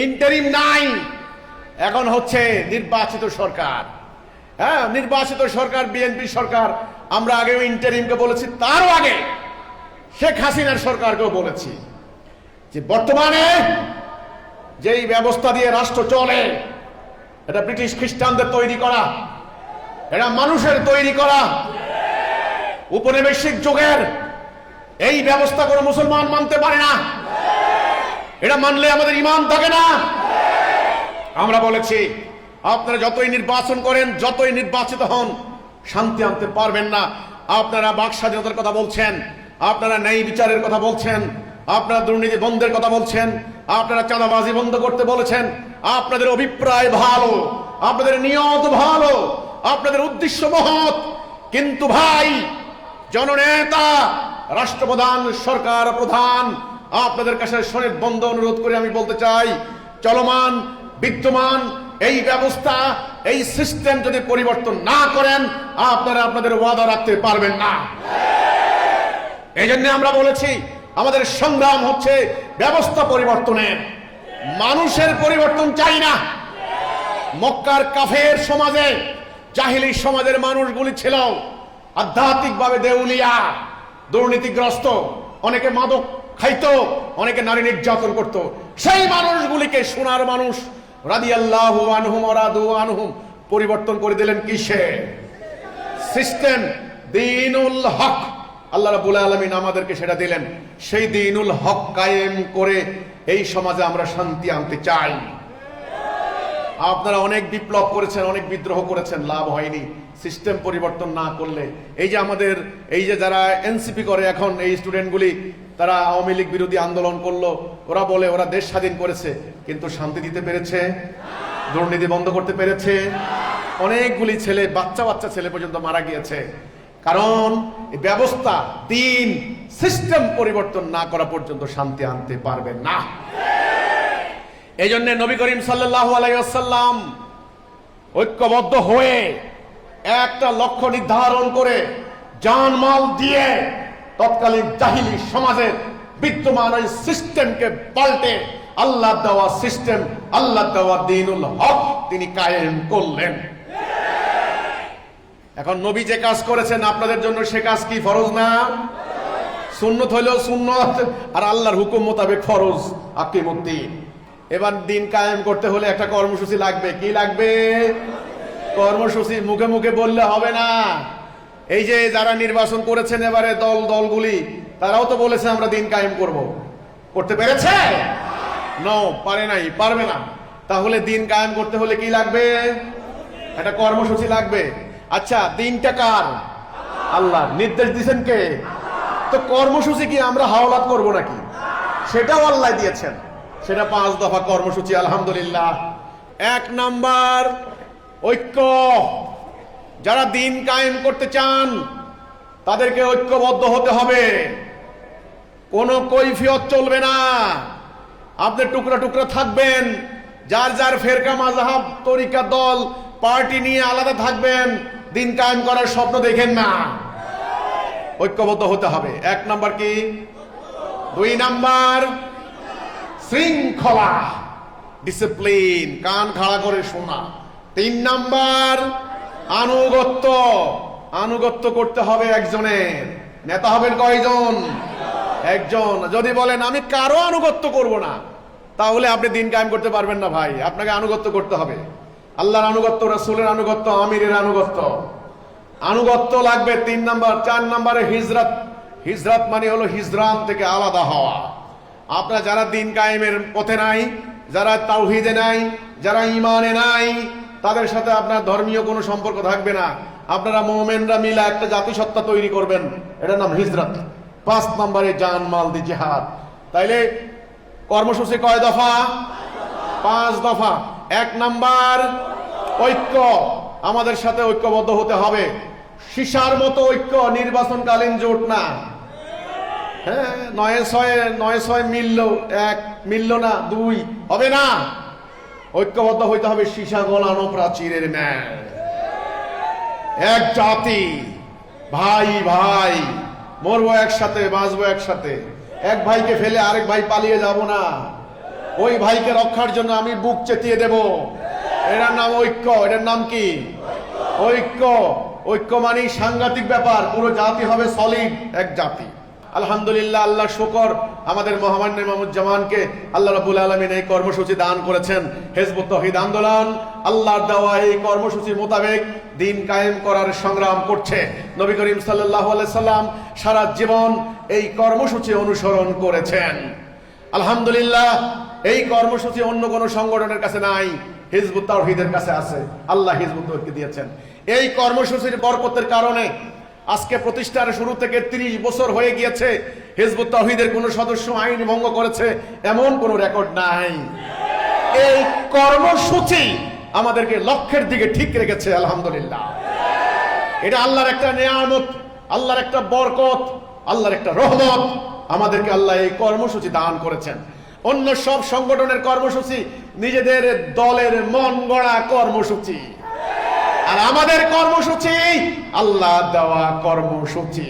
Interim নাই, এখন হচ্ছে নির্বাচিত সরকার। হ্যাঁ, নির্বাচিত সরকার, বিএনপি সরকার। আমরা আগেও ইন্টারিমকে বলেছি, তারও আগে শেখ হাসিনার সরকারকেও বলেছি যে বর্তমানে যেই ব্যবস্থা দিয়ে রাষ্ট্র চলে, এটা ব্রিটিশ খ্রিস্টানদের তৈরি করা, এটা মানুষের তৈরি করা উপনিবেশিক যুগের। এই ব্যবস্থা কোনো মুসলমান মানতে পারে না, এটা মানলে আমাদের ঈমান থাকে না। আমরা বলেছি আপনারা যতই নির্বাচন করেন, যতই নির্বাচিত হন, শান্তি আনতে পারবেন না। আপনারা বাক স্বাধীনতার কথা বলছেন, আপনারা ন্যায় বিচারের কথা বলছেন, আপনারা দুর্নীতি বন্ধের কথা বলছেন, আপনারা চাঁদাবাজি বন্ধ করতে বলেছেন। আপনাদের অভিপ্রায় ভালো, আপনাদের নিয়ত ভালো, আপনাদের উদ্দেশ্য মহৎ, কিন্তু ভাই জননেতা, রাষ্ট্রপ্রধান, সরকার প্রধান, আপনাদের কাছে শোনেন বন্ধ অনুরোধ করে আমি বলতে চাই, চলমান বিদ্যমান এই ব্যবস্থা, এই সিস্টেম যদি পরিবর্তন না করেন, আপনারা আপনাদের ওয়াদা রাখতে পারবেন না। এই জন্য আমরা বলেছি আমাদের সংগ্রাম হচ্ছে ব্যবস্থা পরিবর্তনের, মানুষের পরিবর্তন চাই না। মক্কার কাফের সমাজে, জাহিলি সমাজের মানুষগুলি ছিল আধ্যাত্মিকভাবে দেউলিয়া, দুর্নীতিগ্রস্ত, অনেকে মাদক খাইতো, অনেকে নারী নির্যাতন করত। সেই মানুষগুলিকে সোনার মানুষ রাদিয়াল্লাহু আনহুম ওয়া রাদু আনহুম পরিবর্তন করে দিলেন কিসে? সিস্টেম, দ্বীনুল হক। আল্লাহ রাব্বুল আলামিন আমাদেরকে সেটা দিলেন। সেই দ্বীনুল হক কায়েম করে এই সমাজে আমরা শান্তি আনতে চাই। আপনারা অনেক বিপ্লব করেছেন, অনেক বিদ্রোহ করেছেন, লাভ হয়নি। সিস্টেম পরিবর্তন না করলে, এই যে আমাদের এই যে যারা এনসিপি করে এখন, এই স্টুডেন্টগুলি, তারা আওয়ামী লীগ বিরোধী আন্দোলন করলো, ওরা বলে ওরা দেশ স্বাধীন করেছে, কিন্তু শান্তি দিতে পেরেছে? দুর্নীতি বন্ধ করতে পেরেছে? অনেকগুলি ছেলে, বাচ্চা বাচ্চা ছেলে পর্যন্ত মারা গিয়েছে। কারণ ব্যবস্থা, দিন, সিস্টেম পরিবর্তন না করা পর্যন্ত শান্তি আনতে পারবেন না। এই জন্য নবী করিম সাল্লাল্লাহু আলাইহি ওয়াসাল্লাম ঐক্যবদ্ধ হয়ে একটা লক্ষ্য নির্ধারণ করে জানমাল দিয়ে তৎকালীন জাহিলি সমাজের বিদ্যমান ওই সিস্টেমকে পাল্টে আল্লাহ দেওয়া সিস্টেম, আল্লাহ দেওয়া দ্বীনুল হক তিনি কায়েম করলেন। এখন নবী যে কাজ করেছেন আপনাদের জন্য, সে কাজ কি ফরজ না? সুন্নত হইলেও সুন্নত, আর আল্লাহর হুকুম মোতাবেক ফরজ। আকিমুদ্দিন। এবার দিন কায়েম করতে হলে একটা কর্মসূচি লাগবে। কি লাগবে? কর্মসূচি। মুখে মুখে বললে হবে না। এই যে যারা নির্বাচন করেছেন এবারে দলগুলি, তারাও তো বলেছে আমরা দিন কায়েম করব। করতে পেরেছে? নো, পারে নাই, পারবে না। তাহলে দিন কায়েম করতে হলে কি লাগবে? একটা কর্মসূচি লাগবে। আচ্ছা, দিনটা কার? আল্লাহ। নির্দেশ দিয়েছেন কে? তো কর্মসূচি কি আমরা হাওলাত করব নাকি? সেটাও আল্লাহ দিয়েছেন। সেটা 5 দফা কর্মসূচি। আলহামদুলিল্লাহ। 1 নাম্বার ঐক্য। যারা দিন কায়েম করতে চান তাদেরকে ঐক্যবদ্ধ হতে হবে। কোনো কৈফিয়ত চলবে না। আপনি টুকরা টুকরা থাকবেন, যার যার ফেরকা, মাযহাব, তরিকা, দল, পার্টি নিয়ে আলাদা থাকবেন, দিন কায়েম করার স্বপ্ন দেখেন না। ঐক্যবদ্ধ হতে হবে। 1 নাম্বার কি? 2 নাম্বার শৃঙ্খলা, ডিসিপ্লিন, কান খাড়া করে শোনা। 3 নাম্বার আনুগত্য। আনুগত্য করতে হবে একজনের। নেতা হবেন কয়জন? একজন। যদি বলেন আমি কারো আনুগত্য করব না, তাহলে আপনি দিন কায়েম করতে পারবেন না ভাই। আপনাকে আনুগত্য করতে হবে। আল্লাহর আনুগত্য, রাসূলের আনুগত্য, আমিরের আনুগত্য। আনুগত্য লাগবে 3 নাম্বার। 4 নাম্বারে হিজরত। হিজরত মানে হলো হিজরান থেকে আলাদা হওয়া। আপনারা যারা দিন কায়েমের পথে নাই, যারা তাওহীদে নাই, যারা ঈমানে নাই, তাদের সাথে আপনার ধর্মীয় কোনো সম্পর্ক থাকবে না। আপনারা মুমিনরা মিলে একটা জাতিসত্তা তৈরি করবেন, এটার নাম হিজরত। 5 নম্বরে জানমাল দি জিহাদ। তাইলে কর্মসূচি কয় দফা? 5 দফা। 1 নাম্বার ঐক্য। আমাদের সাথে ঐক্যবদ্ধ হতে হবে। সীসার মতো ঐক্য, নির্বাচনকালীন জোট না। হ্যাঁ, 9-6 মিলল, 1 মিলল না, 2 হবে না। ঐক্যবদ্ধ হইতে হবে সীসা গলানো প্রাচীরের ন্যায়। এক জাতি, ভাই ভাই, মরবো একসাথে, বাঁচবো একসাথে। এক ভাইকে ফেলে আরেক ভাই পালিয়ে যাব না। ওই ভাইকে রক্ষার জন্য আমি বুক চেতিয়ে দেব। এটার নাম ঐক্য। এটার নাম কি? ঐক্য। ঐক্য মানে সাংঘাতিক ব্যাপার, পুরো জাতি হবে সলিড এক জাতি। আলহামদুলিল্লাহ, আল্লাহ শুকর, আমাদের মহামান্য ইমামুজ্জামানকে আল্লাহ রাব্বুল আলামিন এই কর্মসূচি দান করেছেন। হিজবুত তাওহীদ আন্দোলন আল্লাহর দেওয়া এই কর্মসূচি মোতাবেক দিন কায়েম করার সংগ্রাম করছে। নবী করিম সাল্লাল্লাহু আলাইহি সাল্লাম সারা জীবন এই কর্মসূচি অনুসরণ করেছেন। আলহামদুলিল্লাহ, এই কর্মসূচি অন্য কোনো সংগঠনের কাছে নাই, হিজবুত তাওহীদের কাছে আছে। আল্লাহ হিজবুত তাওহীদকে দিয়েছেন। এই কর্মসূচির বরকতের কারণে আজকে প্রতিষ্ঠার শুরু থেকে 30 বছর হয়ে গিয়েছে, হিজবুত তাওহীদের কোন সদস্য আইন ভঙ্গ করেছে এমন কোন রেকর্ড নাই। এই কর্মসূচি আমাদেরকে লক্ষ্যের দিকে ঠিক রেখেছে। আলহামদুলিল্লাহ, এটা আল্লাহর একটা নিয়ামত, আল্লাহর একটা বরকত, আল্লাহর একটা রহমত। আমাদেরকে আল্লাহ এই কর্মসূচি দান করেছেন। অন্য সব সংগঠনের কর্মসূচি নিজেদের দলের মন গড়া কর্মসূচি, আর আমাদের কর্মসূচি আল্লাহ দেওয়া কর্মসূচি।